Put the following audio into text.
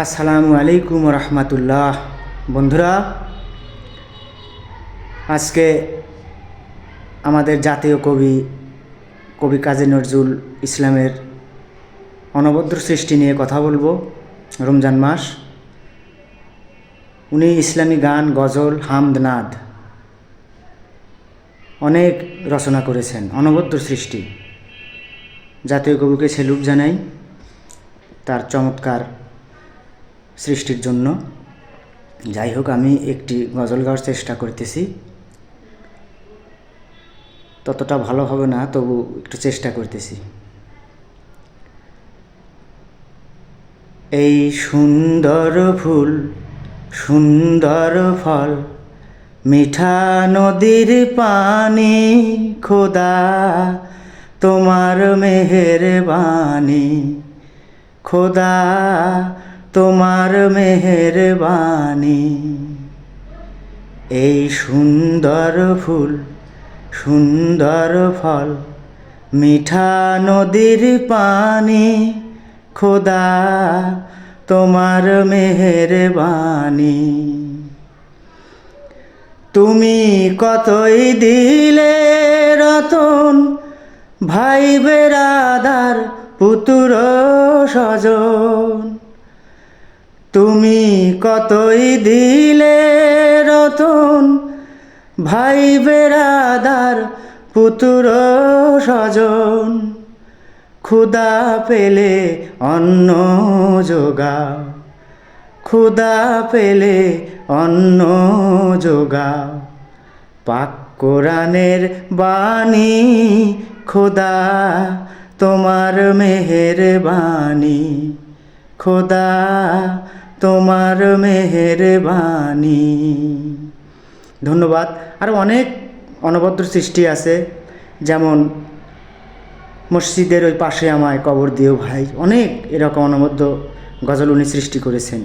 আসসালামু আলাইকুম রহমতুল্লাহ। বন্ধুরা, আজকে আমাদের জাতীয় কবি কাজী নজরুল ইসলামের অনবদ্য সৃষ্টি নিয়ে কথা বলবো। রমজান মাস, উনি ইসলামী গান, গজল, হামদ, নাদ অনেক রচনা করেছেন। অনবদ্য সৃষ্টি। জাতীয় কবিকে সেলুট জানাই তার চমৎকার সৃষ্টির জন্য। যাই হোক, আমি একটি গজল গাওয়ার চেষ্টা করতেছি। ততটা ভালো হবে না, তবু একটু চেষ্টা করতেছি। এই সুন্দর ফুল, সুন্দর ফল, মিঠা নদীর পানি, খোদা তোমার মেহেরবানি, খোদা তোমার মেহেরবানি। এই সুন্দর ফুল, সুন্দর ফল, মিঠা নদীর পানি, খোদা তোমার মেহেরবানি। তুমি কতই দিলে রতন, ভাই বেরাদার, পুত্র স্বজন। তুমি কতই দিলে রতন, ভাই বেরাদার, পুত্র স্বজন। ক্ষুধা পেলে অন্ন যোগাও, ক্ষুধা পেলে অন্ন যোগাও। পাক কোরআনের বাণী, খোদা তোমার মেহেরবানি, খোদা তোমার মেহেরবানি। ধন্যবাদ। আর অনেক অনবদ্য সৃষ্টি আছে, যেমন মসজিদের ওই পাশে আমায় কবর দিও ভাই। অনেক এরকম অনবদ্য গজল উনি সৃষ্টি করেছেন।